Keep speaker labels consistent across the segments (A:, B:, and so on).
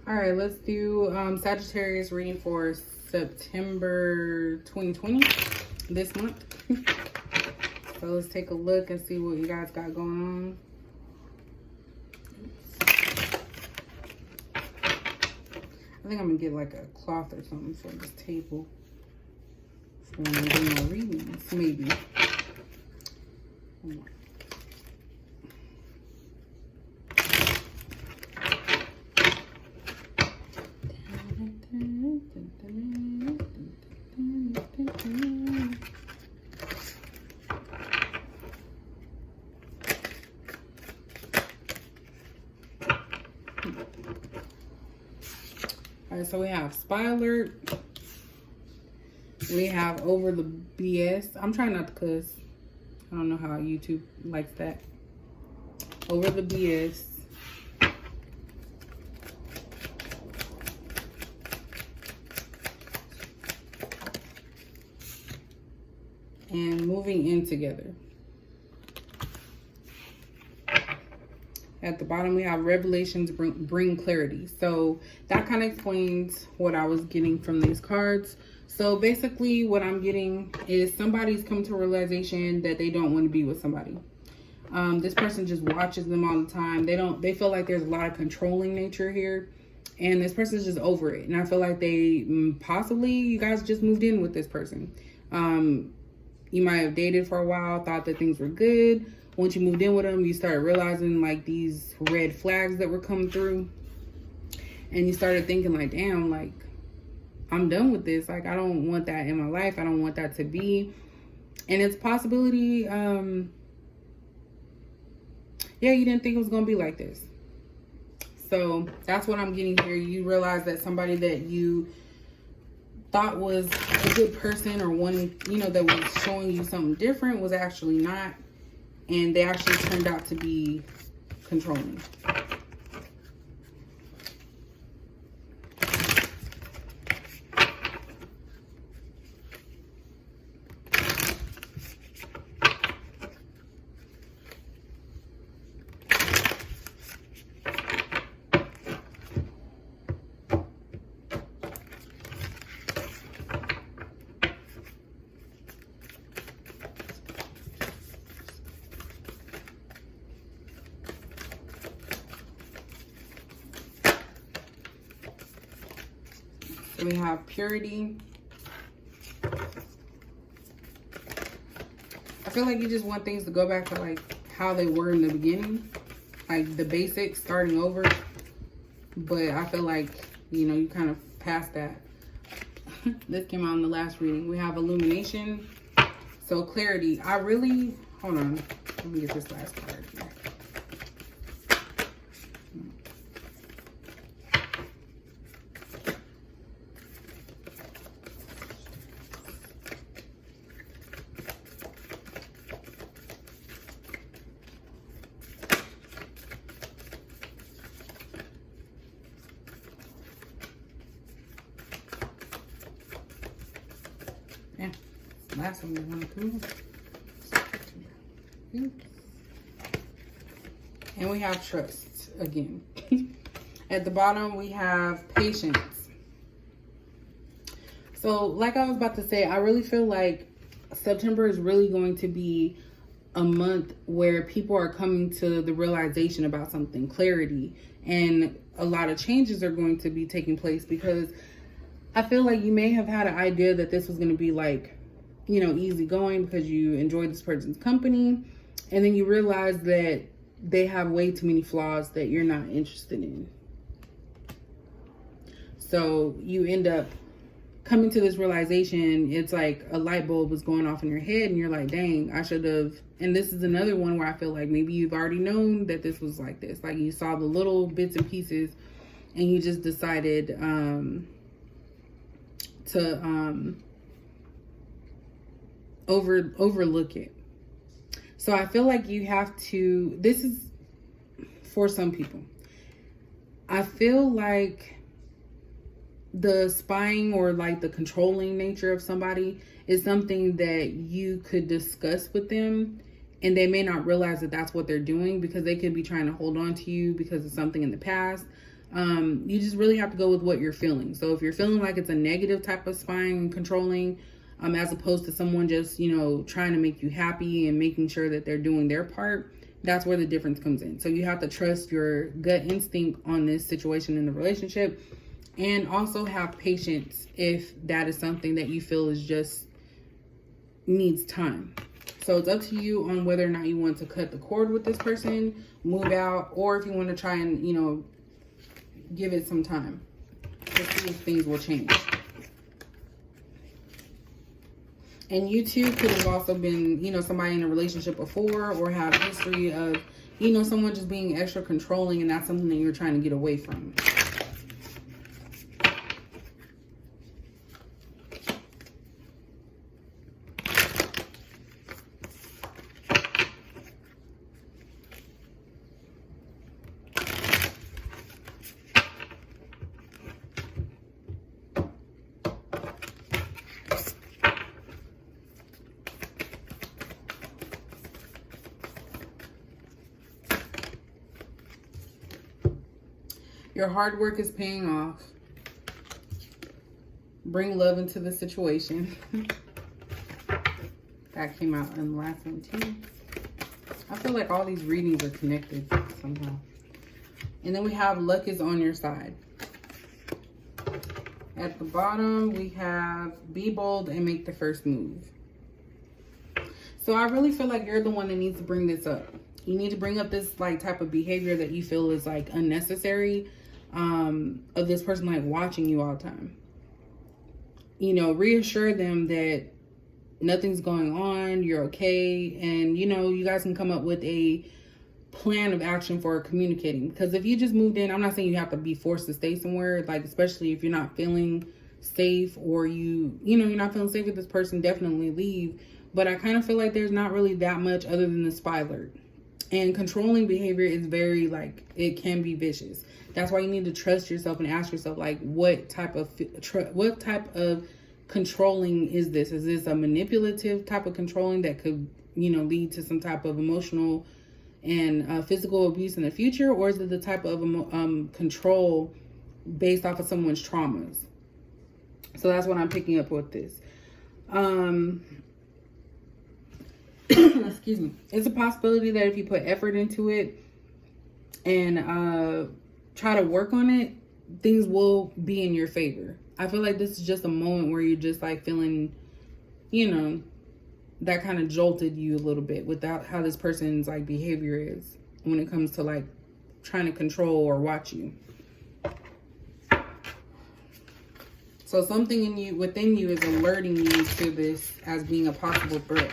A: All right, let's do Sagittarius reading for September 2020, this month. So let's take a look and see what you guys got going on. I think I'm gonna get like a cloth or something for this table for when I'm doing my readings, maybe. Alright, so we have Spy Alert. We have Over the BS. I'm trying not to cuss. I don't know how YouTube likes that. Over the BS. And Moving In Together. At the bottom, we have Revelations bring clarity. So that kind of explains what I was getting from these cards. So basically what I'm getting is somebody's come to a realization that they don't want to be with somebody. This person just watches them all the time. They feel like there's a lot of controlling nature here. And this person's just over it. And I feel like they possibly, you guys just moved in with this person. You might have dated for a while, thought that things were good. Once you moved in with them, you started realizing like these red flags that were coming through. And you started thinking like, damn, like, I'm done with this. Like, I don't want that in my life. I don't want that to be. And it's possibility, yeah, you didn't think it was going to be like this. So that's what I'm getting here. You realize that somebody that you thought was a good person or one, you know, that was showing you something different was actually not. And they actually turned out to be controlling. We have Purity. I feel like you just want things to go back to like how they were in the beginning, like the basics, starting over. But I feel like, you know, you kind of passed that. This came out in the last reading. We have Illumination. So clarity. Hold on. Let me get this last card here. Yeah, last one we want to come in. And we have Trust again. At the bottom, we have Patience. So, like I was about to say, I really feel like September is really going to be a month where people are coming to the realization about something, clarity, and a lot of changes are going to be taking place, because I feel like you may have had an idea that this was going to be like, you know, easy going because you enjoyed this person's company. And then you realize that they have way too many flaws that you're not interested in. So you end up coming to this realization. It's like a light bulb was going off in your head and you're like, dang, I should have. And this is another one where I feel like maybe you've already known that this was like this. Like you saw the little bits and pieces and you just decided to overlook it. So I feel like you have to, this is for some people. I feel like the spying or like the controlling nature of somebody is something that you could discuss with them, and they may not realize that that's what they're doing, because they could be trying to hold on to you because of something in the past. You just really have to go with what you're feeling. So if you're feeling like it's a negative type of spying and controlling, as opposed to someone just, you know, trying to make you happy and making sure that they're doing their part, that's where the difference comes in. So you have to trust your gut instinct on this situation in the relationship, and also have patience if that is something that you feel is just needs time. So it's up to you on whether or not you want to cut the cord with this person, move out, or if you want to try and, you know, give it some time to see if things will change. And you too could have also been, you know, somebody in a relationship before, or have history of, you know, someone just being extra controlling, and that's something that you're trying to get away from. Your hard work is paying off. Bring love into the situation. That came out in the last one too. I feel like all these readings are connected somehow. And then we have luck is on your side. At the bottom, we have be bold and make the first move. So I really feel like you're the one that needs to bring this up. You need to bring up this like type of behavior that you feel is like unnecessary, of this person like watching you all the time. You know, reassure them that nothing's going on, you're okay, and you know, you guys can come up with a plan of action for communicating. Because if you just moved in, I'm not saying you have to be forced to stay somewhere, like especially if you're not feeling safe, or you know, you're not feeling safe with this person, definitely leave. But I kind of feel like there's not really that much other than the spy alert. And controlling behavior is very, like, it can be vicious. That's why you need to trust yourself and ask yourself, like, what type of controlling is this? Is this a manipulative type of controlling that could, you know, lead to some type of emotional and physical abuse in the future? Or is it the type of control based off of someone's traumas? So that's what I'm picking up with this. Excuse me. It's a possibility that if you put effort into it and try to work on it, things will be in your favor. I feel like this is just a moment where you're just like feeling, you know, that kind of jolted you a little bit without how this person's like behavior is when it comes to like trying to control or watch you. So something in you, within you, is alerting you to this as being a possible threat.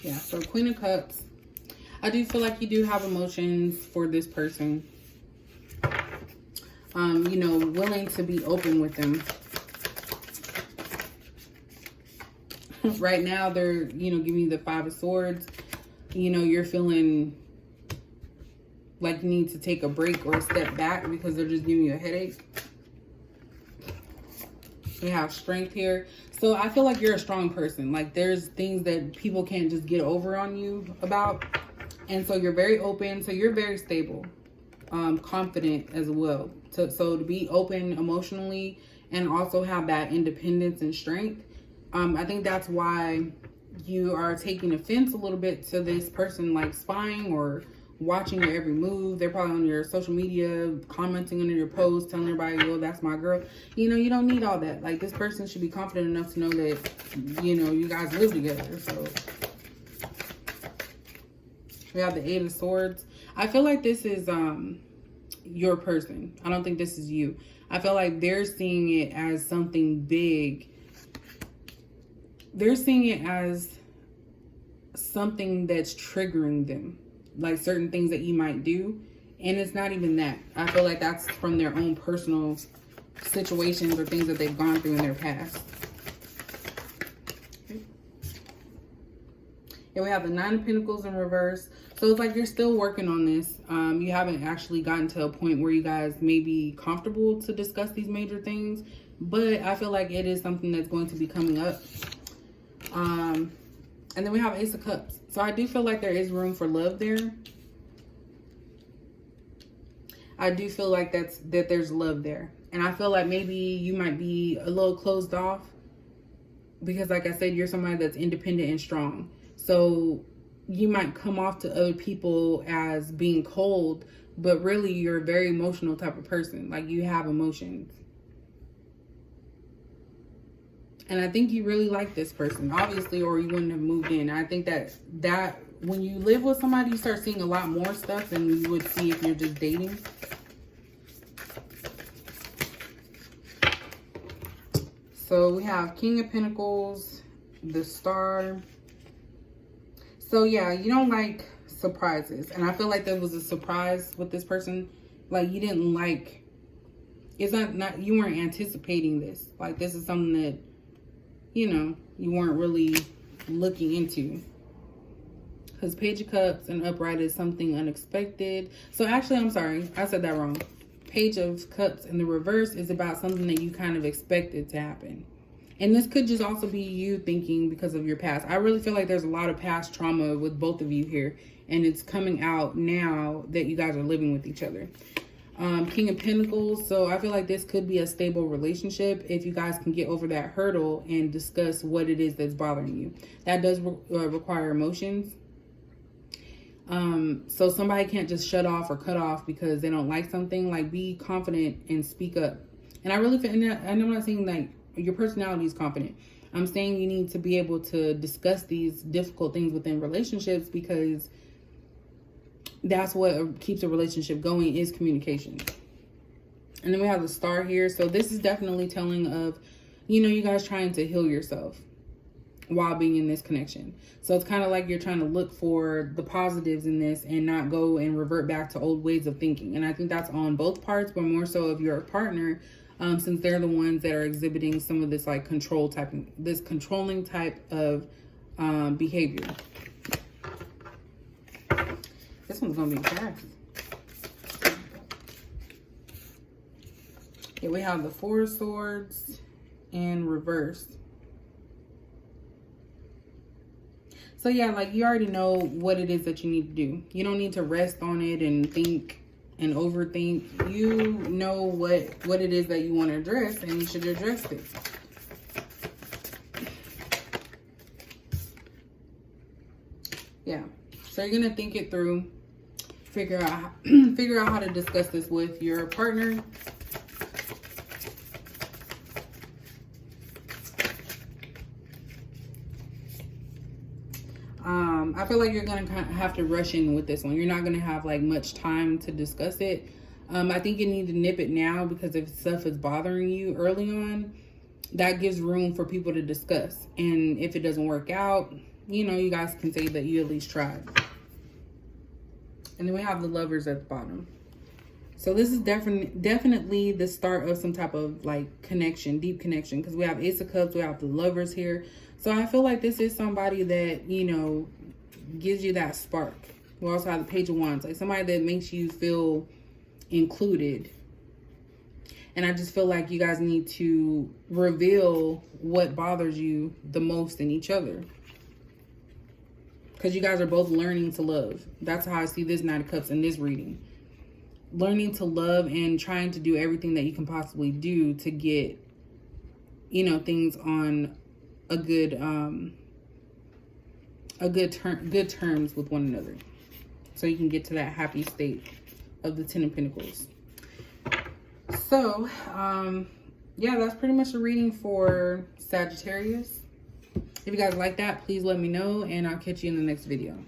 A: Yeah, so Queen of Cups. I do feel like you do have emotions for this person. You know, willing to be open with them. Right now, they're, you know, giving you the Five of Swords. You know, you're feeling like you need to take a break or a step back because they're just giving you a headache. They have strength here. So I feel like you're a strong person. Like there's things that people can't just get over on you about. And so you're very open. So you're very stable, confident as well. So to be open emotionally and also have that independence and strength. I think that's why you are taking offense a little bit to this person like spying or watching your every move. They're probably on your social media, commenting under your posts, telling everybody, yo, that's my girl. You know, you don't need all that. Like, this person should be confident enough to know that, you know, you guys live together. So we have the Eight of Swords. I feel like this is your person. I don't think this is you. I feel like they're seeing it as something big they're seeing it as something that's triggering them, like certain things that you might do, and it's not even that. I feel like that's from their own personal situations or things that they've gone through in their past. And we have the Nine of Pentacles in reverse. So it's like you're still working on this. You haven't actually gotten to a point where you guys may be comfortable to discuss these major things, but I feel like it is something that's going to be coming up. And then we have Ace of Cups. So I do feel like there is room for love there. I do feel like that there's love there. And I feel like maybe you might be a little closed off because, like I said, you're somebody that's independent and strong. So you might come off to other people as being cold, but really you're a very emotional type of person. Like, you have emotions. And I think you really like this person, obviously, or you wouldn't have moved in. I think that when you live with somebody, you start seeing a lot more stuff than you would see if you're just dating. So we have King of Pentacles, the Star. So yeah, you don't like surprises. And I feel like there was a surprise with this person. Like, you didn't like, it's not you weren't anticipating this. Like, this is something that, you know, you weren't really looking into. Because Page of Cups and upright is something unexpected. So actually, I'm sorry, I said that wrong. Page of Cups in the reverse is about something that you kind of expected to happen. And this could just also be you thinking because of your past. I really feel like there's a lot of past trauma with both of you here. And it's coming out now that you guys are living with each other. King of Pentacles. So I feel like this could be a stable relationship if you guys can get over that hurdle and discuss what it is that's bothering you. That does require emotions. So somebody can't just shut off or cut off because they don't like something. Like, be confident and speak up. And I really feel, and I'm not saying like your personality is confident. I'm saying you need to be able to discuss these difficult things within relationships, because that's what keeps a relationship going, is communication. And then we have the Star here. So this is definitely telling of, you know, you guys trying to heal yourself while being in this connection. So it's kind of like you're trying to look for the positives in this and not go and revert back to old ways of thinking. And I think that's on both parts, but more so of your partner, since they're the ones that are exhibiting some of this like this controlling type of behavior. This one's gonna be fast. Okay, we have the Four of Swords in reverse. So yeah, like, you already know what it is that you need to do. You don't need to rest on it and think and overthink. You know what it is that you want to address, and you should address it. Yeah. So you're gonna think it through, figure out how to discuss this with your partner. I feel like you're going to have to rush in with this one. You're not going to have like much time to discuss it. I think you need to nip it now, because if stuff is bothering you early on, that gives room for people to discuss. And if it doesn't work out, you know, you guys can say that you at least tried. And then we have the Lovers at the bottom. So this is definitely the start of some type of like connection, deep connection, because we have Ace of Cups, we have the Lovers here. So I feel like this is somebody that, you know, gives you that spark. We also have the Page of Wands, like somebody that makes you feel included. And I just feel like you guys need to reveal what bothers you the most in each other, because you guys are both learning to love. That's how I see this Knight of Cups in this reading. Learning to love and trying to do everything that you can possibly do to get, you know, things on a good terms with one another, so you can get to that happy state of the Ten of Pentacles. So yeah, that's pretty much the reading for Sagittarius. If you guys like that, please let me know, and I'll catch you in the next video.